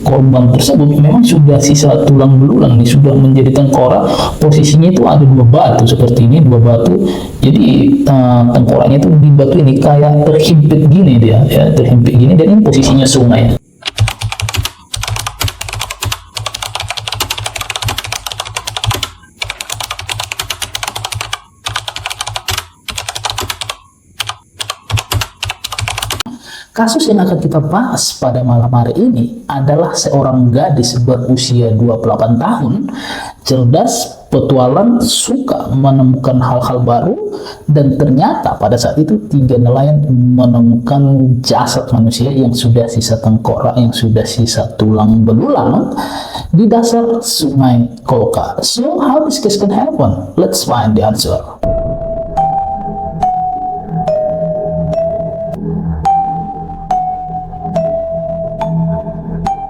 korban tersebut memang sudah sisa tulang belulang nih, sudah menjadi tengkorak. Posisinya itu ada dua batu seperti ini, dua batu. Jadi tengkoraknya itu di batu ini kayak terhimpit gini dia, ya, terhimpit gini, dan ini posisinya sungai. Kasus yang akan kita bahas pada malam hari ini adalah seorang gadis berusia 28 tahun, cerdas, petualang, suka menemukan hal-hal baru, dan ternyata pada saat itu 3 nelayan menemukan jasad manusia yang sudah sisa tengkorak, yang sudah sisa tulang belulang di dasar sungai Kolka. So how this case can happen? Let's find the answer.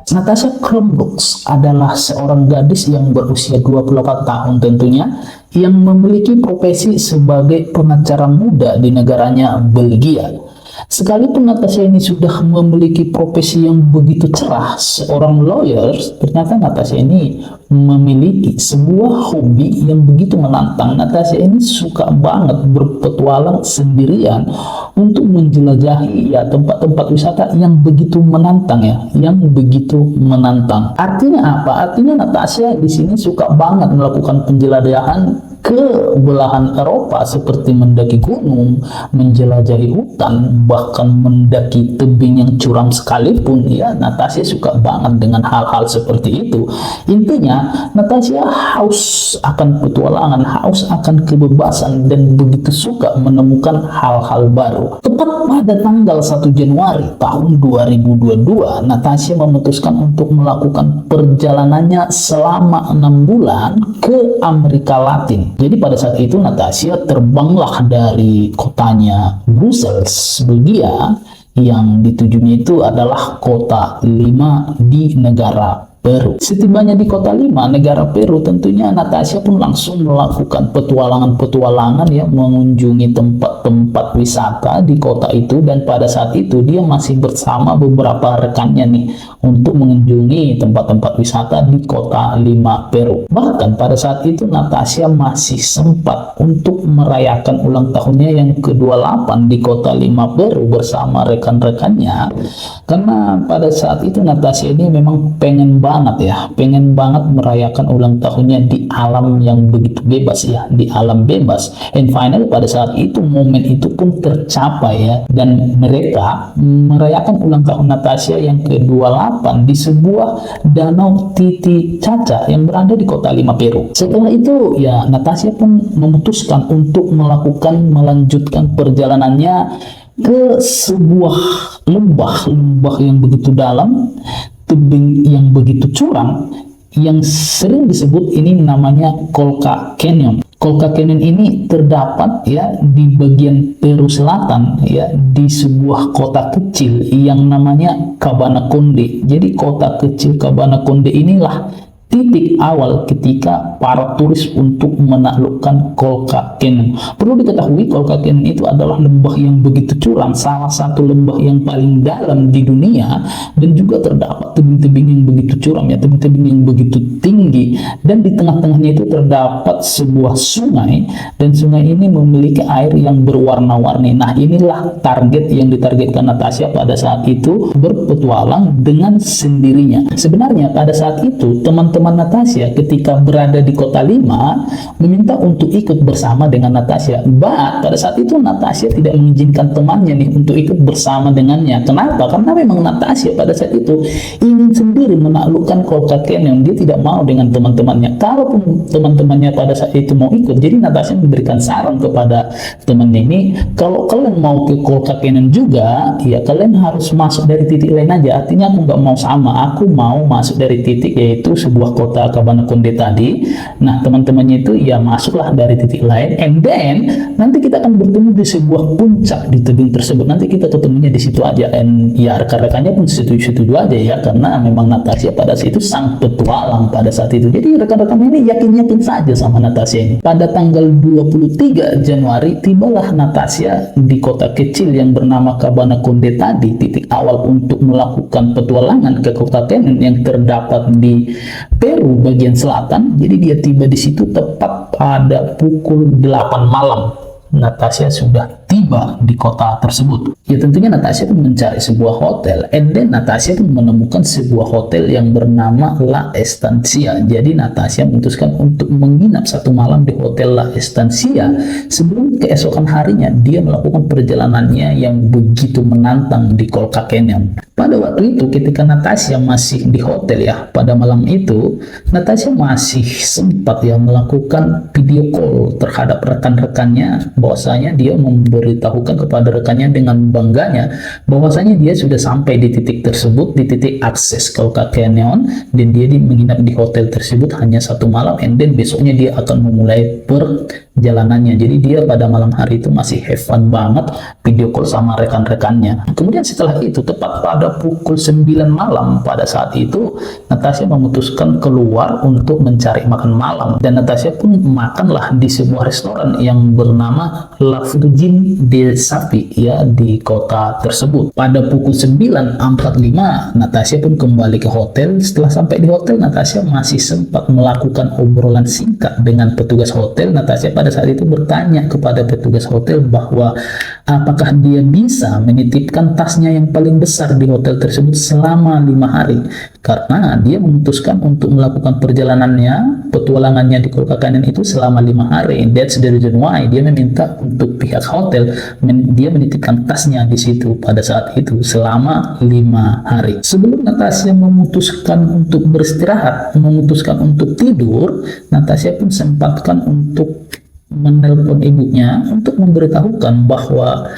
Natasha Crumbrooks adalah seorang gadis yang berusia 28 tahun tentunya, yang memiliki profesi sebagai pengacara muda di negaranya Belgia. Sekalipun Natasha ini sudah memiliki profesi yang begitu cerah, seorang lawyer, ternyata Natasha ini memiliki sebuah hobi yang begitu menantang. Natasha ini suka banget berpetualang sendirian untuk menjelajahi ya tempat-tempat wisata yang begitu menantang, ya, yang begitu menantang. Artinya apa? Artinya Natasha di sini suka banget melakukan penjelajahan ke belahan Eropa, seperti mendaki gunung, menjelajahi hutan, bahkan mendaki tebing yang curam sekalipun, ya. Natasha suka banget dengan hal-hal seperti itu. Intinya Natasha haus akan petualangan, haus akan kebebasan, dan begitu suka menemukan hal-hal baru. Tepat pada tanggal 1 Januari tahun 2022, Natasha memutuskan untuk melakukan perjalanannya selama 6 bulan ke Amerika Latin. Jadi pada saat itu Natasha terbanglah dari kotanya Brussels, Belgia, yang ditujunya itu adalah kota 5 di negara Peru. Setibanya di kota 5 negara Peru, tentunya Natasha pun langsung melakukan petualangan-petualangan, ya, mengunjungi tempat-tempat wisata di kota itu. Dan pada saat itu dia masih bersama beberapa rekannya nih untuk mengunjungi tempat-tempat wisata di kota 5 Peru. Bahkan pada saat itu Natasha masih sempat untuk merayakan ulang tahunnya yang ke-28 di kota 5 Peru bersama rekan-rekannya, karena pada saat itu Natasha ini memang pengen banget merayakan ulang tahunnya di alam yang begitu bebas, ya, di alam bebas. And finally pada saat itu momen itu pun tercapai, ya, dan mereka merayakan ulang tahun Natasha yang ke-28 di sebuah danau Titicaca yang berada di kota 5 Peru. Setelah itu, ya, Natasha pun memutuskan untuk melanjutkan perjalanannya ke sebuah lembah yang begitu dalam, tebing yang begitu curam, yang sering disebut ini namanya Kolka Canyon. Kolka Canyon ini terdapat, ya, di bagian Peru Selatan, ya, di sebuah kota kecil yang namanya Cabana Conde. Jadi kota kecil Cabana Conde inilah titik awal ketika para turis untuk menaklukkan Kolka Canyon. Perlu diketahui Kolka Canyon itu adalah lembah yang begitu curam, salah satu lembah yang paling dalam di dunia, dan juga terdapat tebing-tebing yang begitu curam, ya, tebing-tebing yang begitu tinggi, dan di tengah-tengahnya itu terdapat sebuah sungai, dan sungai ini memiliki air yang berwarna-warni. Nah, inilah target yang ditargetkan Natasha pada saat itu berpetualang dengan sendirinya. Sebenarnya pada saat itu teman-teman Natasha ketika berada di kota 5 meminta untuk ikut bersama dengan Natasha. But pada saat itu Natasha tidak mengizinkan temannya nih untuk ikut bersama dengannya. Kenapa? Karena memang Natasha pada saat itu ingin sendiri menaklukkan Kolka Canyon. Dia tidak mau dengan teman-temannya. Kalaupun teman-temannya pada saat itu mau ikut, jadi Natasha memberikan saran kepada temannya ini, kalau kalian mau ke Kolka Canyon juga, ya kalian harus masuk dari titik lain aja. Artinya aku nggak mau sama, aku mau masuk dari titik yaitu sebuah sebuah kota Cabana Conde tadi. Nah, teman-temannya itu ya masuklah dari titik lain, and then nanti kita akan bertemu di sebuah puncak di tebing tersebut. Nanti kita ketemunya di situ aja, and ya rekan-rekannya pun situ-situ aja ya, karena memang Natasha pada saat itu sang petualang pada saat itu. Jadi rekan-rekan ini yakin-yakin saja sama Natasha ini. Pada tanggal 23 Januari tibalah Natasha di kota kecil yang bernama Cabana Conde tadi, titik awal untuk melakukan petualangan ke kota Canon yang terdapat di Peru bagian selatan. Jadi dia tiba di situ tepat pada pukul 8 malam. Natasha sudah tiba di kota tersebut. Ya tentunya Natasha pun mencari sebuah hotel, and then Natasha pun menemukan sebuah hotel yang bernama La Estancia. Jadi Natasha memutuskan untuk menginap satu malam di hotel La Estancia sebelum keesokan harinya dia melakukan perjalanannya yang begitu menantang di Colca Canyon. Pada waktu itu ketika Natasha masih di hotel ya, pada malam itu Natasha masih sempat ya melakukan video call terhadap rekan-rekannya, bahwasanya dia memberitahukan kepada rekannya dengan bangganya bahwasanya dia sudah sampai di titik tersebut, di titik akses Colca Canyon, dan dia menginap di hotel tersebut hanya satu malam, and then besoknya dia akan memulai perjalanannya. Jadi dia pada malam hari itu masih have fun banget video call sama rekan-rekannya. Kemudian setelah itu tepat pada pukul 9 malam pada saat itu Natasha memutuskan keluar untuk mencari makan malam, dan Natasha pun makanlah di sebuah restoran yang bernama La Virgin de Sapi ya di kota tersebut. Pada pukul 9.45 Natasha pun kembali ke hotel. Setelah sampai di hotel, Natasha masih sempat melakukan obrolan singkat dengan petugas hotel. Natasha pada saat itu bertanya kepada petugas hotel bahwa apakah dia bisa menitipkan tasnya yang paling besar di hotel tersebut selama 5 hari, karena dia memutuskan untuk melakukan perjalanannya, petualangannya di Colca Canyon itu selama 5 hari. That's the reason why dia meminta untuk pihak hotel dia menitipkan tasnya di situ pada saat itu selama 5 hari. Sebelum Natasha memutuskan untuk beristirahat, memutuskan untuk tidur, Natasha pun sempatkan untuk menelpon ibunya untuk memberitahukan bahwa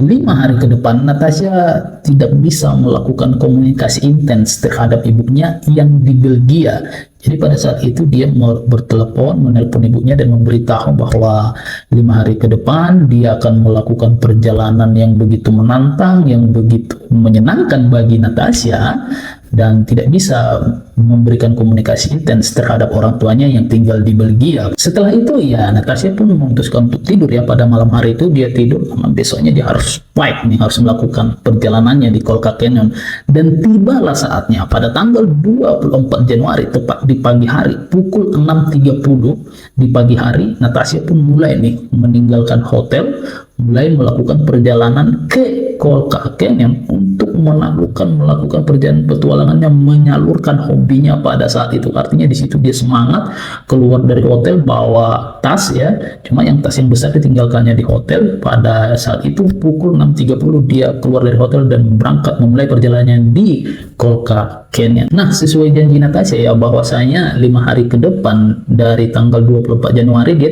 5 hari ke depan Natasha tidak bisa melakukan komunikasi intens terhadap ibunya yang di Belgia. Jadi pada saat itu dia bertelepon, menelpon ibunya dan memberitahu bahwa 5 hari ke depan dia akan melakukan perjalanan yang begitu menantang, yang begitu menyenangkan bagi Natasha, dan tidak bisa memberikan komunikasi intens terhadap orang tuanya yang tinggal di Belgia. Setelah itu ya Natasha pun memutuskan untuk tidur ya. Pada malam hari itu dia tidur, karena besoknya dia harus fight nih, harus melakukan perjalanannya di Colca Canyon. Dan tibalah saatnya pada tanggal 24 Januari tepat di pagi hari pukul 6.30 di pagi hari, Natasha pun mulai nih meninggalkan hotel, mulai melakukan perjalanan ke Colca Canyon untuk melakukan perjalanan petualangannya, menyalurkan hobinya pada saat itu. Artinya di situ dia semangat keluar dari hotel bawa tas ya, cuma yang tas yang besar ditinggalkannya di hotel. Pada saat itu pukul 6.30 dia keluar dari hotel dan berangkat memulai perjalanannya di Colca Canyon. Nah, sesuai janji Natasha ya, bahwasanya 5 hari ke depan dari tanggal 24 Januari dia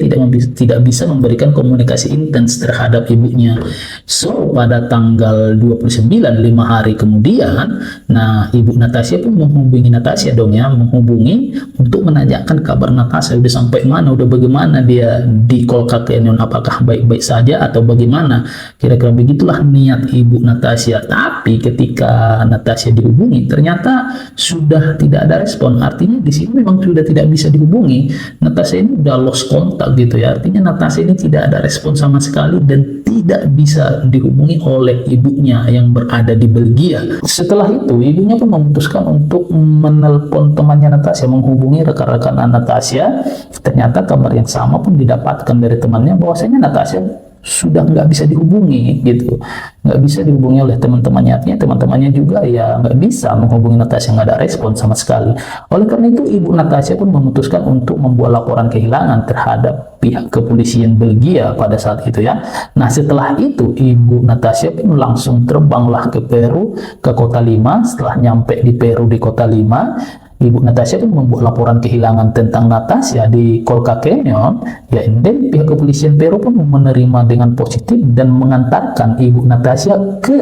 tidak bisa memberikan komunikasi intens terhadap ibunya. So pada tanggal 29, 5 hari kemudian, nah ibu Natasha pun menghubungi Natasha dong ya, menghubungi untuk menanyakan kabar Natasha udah sampai mana, udah bagaimana dia di Colca Canyon, apakah baik-baik saja atau bagaimana. Kira-kira begitulah niat ibu Natasha. Tapi ketika Natasha dihubungi ternyata sudah tidak ada respon. Artinya di sini memang sudah tidak bisa dihubungi. Natasha ini udah lost kontak gitu ya. Artinya Natasha ini tidak ada respon sama sekali dan tidak bisa dihubungi oleh ibunya yang berada di Belgia. Setelah itu ibunya pun memutuskan untuk menelpon temannya Natasha, menghubungi rekan-rekan Natasha. Ternyata kabar yang sama pun didapatkan dari temannya, bahwasanya Natasha sudah nggak bisa dihubungi gitu, nggak bisa dihubungi oleh teman-temannya. Artinya teman-temannya juga ya nggak bisa menghubungi Natasha, nggak ada respon sama sekali. Oleh karena itu ibu Natasha pun memutuskan untuk membuat laporan kehilangan terhadap pihak kepolisian Belgia pada saat itu ya. Nah setelah itu ibu Natasha pun langsung terbanglah ke Peru, ke kota Lima. Setelah nyampe di Peru di kota Lima, Ibu Natasha itu membuat laporan kehilangan tentang Natasha di Colca Canyon, ya, dan pihak kepolisian Peru pun menerima dengan positif dan mengantarkan Ibu Natasha ke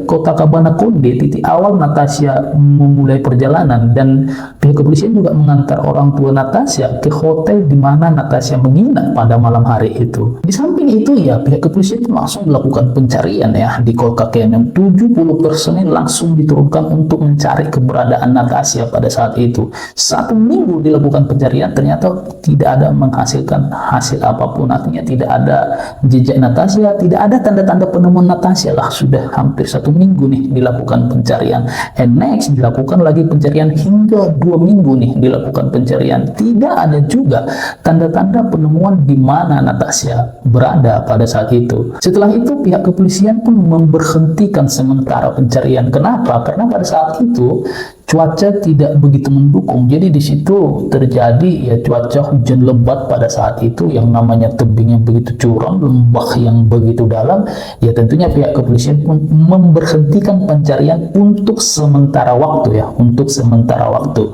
kota Cabana Conde, titik awal Natasha memulai perjalanan, dan pihak kepolisian juga mengantar orang tua Natasha ke hotel di mana Natasha menginap pada malam hari itu. Di samping itu ya, pihak kepolisian langsung melakukan pencarian ya di Colca Canyon. 70 personil langsung diturunkan untuk mencari keberadaan Natasha pada saat itu. 1 minggu dilakukan pencarian, ternyata tidak ada menghasilkan hasil apapun. Artinya tidak ada jejak Natasha, tidak ada tanda-tanda penemuan Natasha lah. Sudah hampir 1 minggu nih dilakukan pencarian. And next dilakukan lagi pencarian hingga 2 minggu nih dilakukan pencarian. Tidak ada juga tanda-tanda penemuan di mana Natasha berada pada saat itu. Setelah itu pihak kepolisian pun memberhentikan sementara pencarian. Kenapa? Karena pada saat itu cuaca tidak begitu mendukung. Jadi di situ terjadi ya cuaca hujan lebat pada saat itu, yang namanya tebing yang begitu curam, lembah yang begitu dalam. Ya tentunya pihak kepolisian pun memberhentikan pencarian untuk sementara waktu ya, untuk sementara waktu.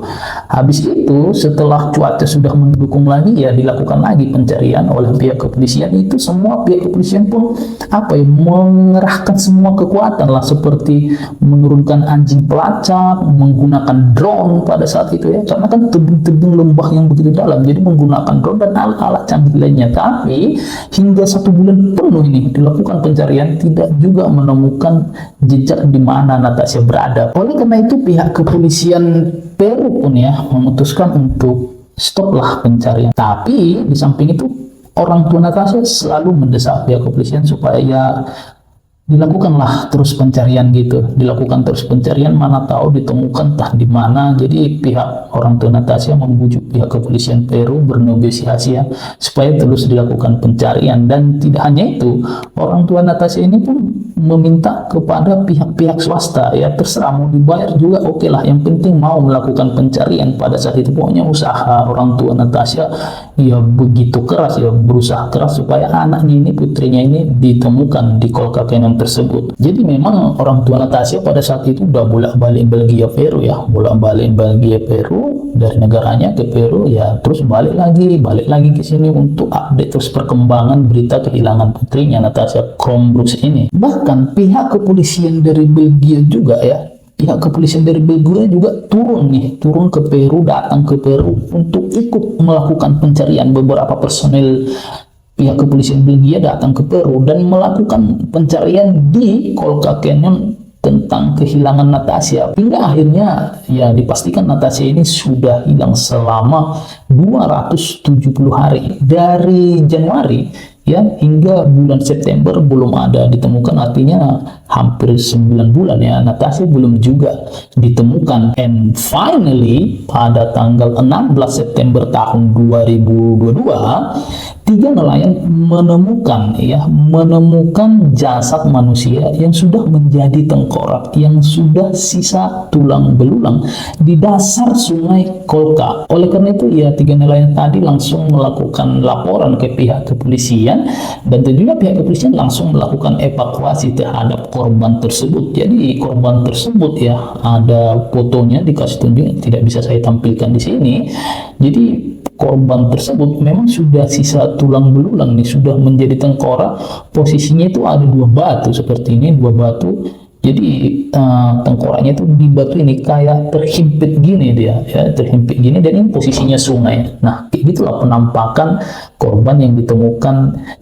Habis itu setelah cuaca sudah mendukung lagi ya dilakukan lagi pencarian oleh pihak kepolisian. Itu semua pihak kepolisian pun mengerahkan semua kekuatan lah, seperti menurunkan anjing pelacak, menggunakan drone pada saat itu ya, karena kan tebing-tebing lembah yang begitu dalam, jadi menggunakan drone dan alat-alat canggih lainnya. Tapi hingga 1 bulan penuh ini dilakukan pencarian, tidak juga menemukan jejak di mana Natasha berada. Oleh karena itu pihak kepolisian Peru pun ya memutuskan untuk stoplah pencarian. Tapi di samping itu orang tua Natasha selalu mendesak pihak kepolisian supaya dilakukanlah terus pencarian gitu, dilakukan terus pencarian, mana tahu ditemukan entah di mana. Jadi pihak orang tua Natasha membujuk pihak kepolisian Peru bernegosiasi ya, supaya terus dilakukan pencarian. Dan tidak hanya itu, orang tua Natasha ini pun meminta kepada pihak-pihak swasta ya, terserah mau dibayar juga oke lah, yang penting mau melakukan pencarian pada saat itu. Pokoknya usaha orang tua Natasha ya begitu keras ya, berusaha keras supaya anaknya ini, putrinya ini ditemukan di Colca Canyon tersebut. Jadi memang orang tua Natasha pada saat itu udah bolak-balik Belgia Peru ya, bolak-balik Belgia Peru, dari negaranya ke Peru ya, terus balik lagi ke sini untuk update terus perkembangan berita kehilangan putrinya Natasha Crombrooks ini. Bahkan pihak kepolisian dari Belgia juga ya, pihak kepolisian dari Belgia juga turun ke Peru, datang ke Peru untuk ikut melakukan pencarian. Beberapa personel pihak kepolisian Belgia datang ke Peru dan melakukan pencarian di Colca Canyon tentang kehilangan Natasha, hingga akhirnya ya dipastikan Natasha ini sudah hilang selama 270 hari dari Januari ya hingga bulan September belum ada ditemukan. Artinya hampir 9 bulan ya Natasha belum juga ditemukan. And finally pada tanggal 16 September tahun 2022, 3 nelayan menemukan jasad manusia yang sudah menjadi tengkorak, yang sudah sisa tulang belulang di dasar sungai Colca. Oleh karena itu ya 3 nelayan tadi langsung melakukan laporan ke pihak kepolisian, dan tentunya pihak kepolisian langsung melakukan evakuasi terhadap korban tersebut. Jadi korban tersebut ya ada fotonya, dikasih tunjuk, tidak bisa saya tampilkan di sini. Jadi korban tersebut memang sudah sisa tulang belulang nih, sudah menjadi tengkorak. Posisinya itu ada 2 batu seperti ini, 2 batu. Jadi tengkoraknya itu di batu ini kayak terhimpit gini dia ya, terhimpit gini, dan ini posisinya sungai. Nah gitulah penampakan korban yang ditemukan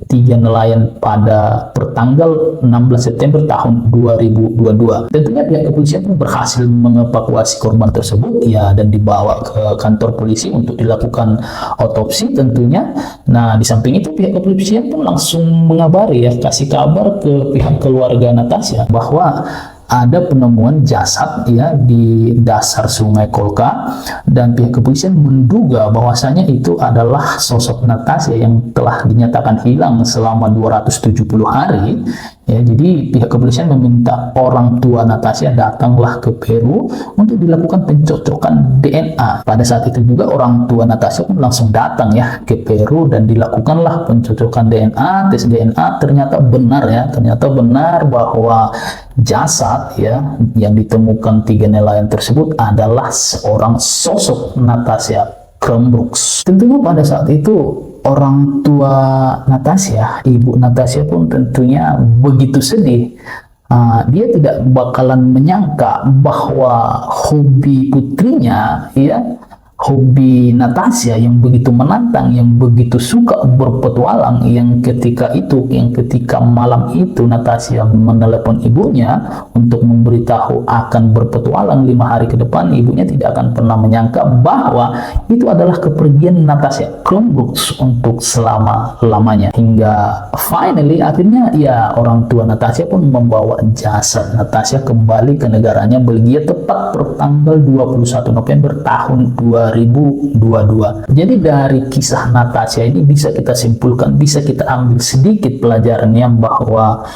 3 nelayan pada pertanggal 16 September tahun 2022. Tentunya pihak kepolisian pun berhasil mengevakuasi korban tersebut ya, dan dibawa ke kantor polisi untuk dilakukan otopsi tentunya. Nah di samping itu pihak kepolisian pun langsung mengabari ya, kasih kabar ke pihak keluarga Natasha bahwa ada penemuan jasad ya di dasar sungai Colca, dan pihak kepolisian menduga bahwasanya itu adalah sosok Natasha yang telah dinyatakan hilang selama 270 hari Ya, jadi pihak kepolisian meminta orang tua Natasha datanglah ke Peru untuk dilakukan pencocokan DNA. Pada saat itu juga orang tua Natasha pun langsung datang ya ke Peru dan dilakukanlah pencocokan DNA, tes DNA. Ternyata benar bahwa jasad ya yang ditemukan 3 nelayan tersebut adalah seorang sosok Natasha Crumbrooks. Tentunya pada saat itu orang tua Natasha, ibu Natasha pun tentunya begitu sedih. Dia tidak bakalan menyangka bahwa hobi putrinya, ya, hobi Natasha yang begitu menantang, yang begitu suka berpetualang, yang ketika malam itu Natasha menelepon ibunya untuk memberitahu akan berpetualang 5 hari ke depan, ibunya tidak akan pernah menyangka bahwa itu adalah kepergian Natasha Crumbrooks untuk selama-lamanya. Hingga finally akhirnya ya orang tua Natasha pun membawa jasad Natasha kembali ke negaranya Belgia tepat pertanggal 21 November tahun 2022. Jadi dari kisah Natasha ini bisa kita simpulkan, bisa kita ambil sedikit pelajarannya bahwa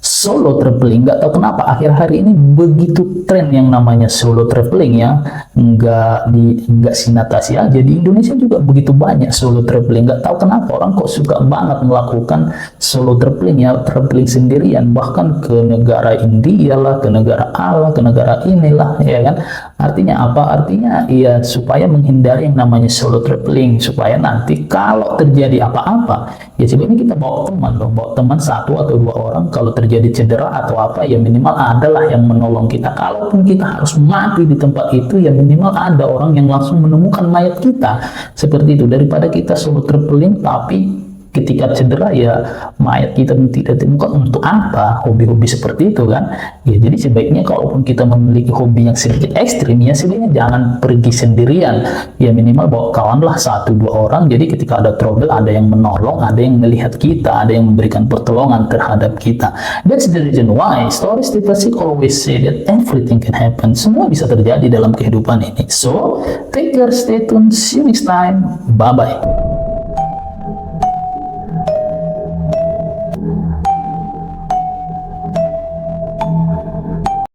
solo traveling, nggak tahu kenapa akhir hari ini begitu tren yang namanya solo traveling ya, nggak si Natasha aja, di Indonesia juga begitu banyak solo traveling. Nggak tahu kenapa orang kok suka banget melakukan solo traveling ya, traveling sendirian, bahkan ke negara India lah, ke negara A lah, ke negara inilah ya kan. Artinya apa? Artinya ya supaya menghindari yang namanya solo traveling, supaya nanti kalau terjadi apa-apa ya sebenarnya kita bawa teman dong, bawa teman 1 atau 2 orang. Kalau terjadi cedera atau apa ya minimal adalah yang menolong kita. Kalaupun kita harus mati di tempat itu ya minimal ada orang yang langsung menemukan mayat kita, seperti itu, daripada kita solo traveling tapi ketika cedera ya mayat kita tidak ditemukan. Untuk apa hobi-hobi seperti itu kan ya. Jadi sebaiknya kalaupun kita memiliki hobi yang sedikit ekstrim ya sebaiknya jangan pergi sendirian ya, minimal bawa kawan lah 1-2 orang. Jadi ketika ada trouble ada yang menolong, ada yang melihat kita, ada yang memberikan pertolongan terhadap kita. That's the reason why Story Steve Pasik always say that everything can happen. Semua bisa terjadi dalam kehidupan ini. So take care, stay tuned, see you next time, bye bye.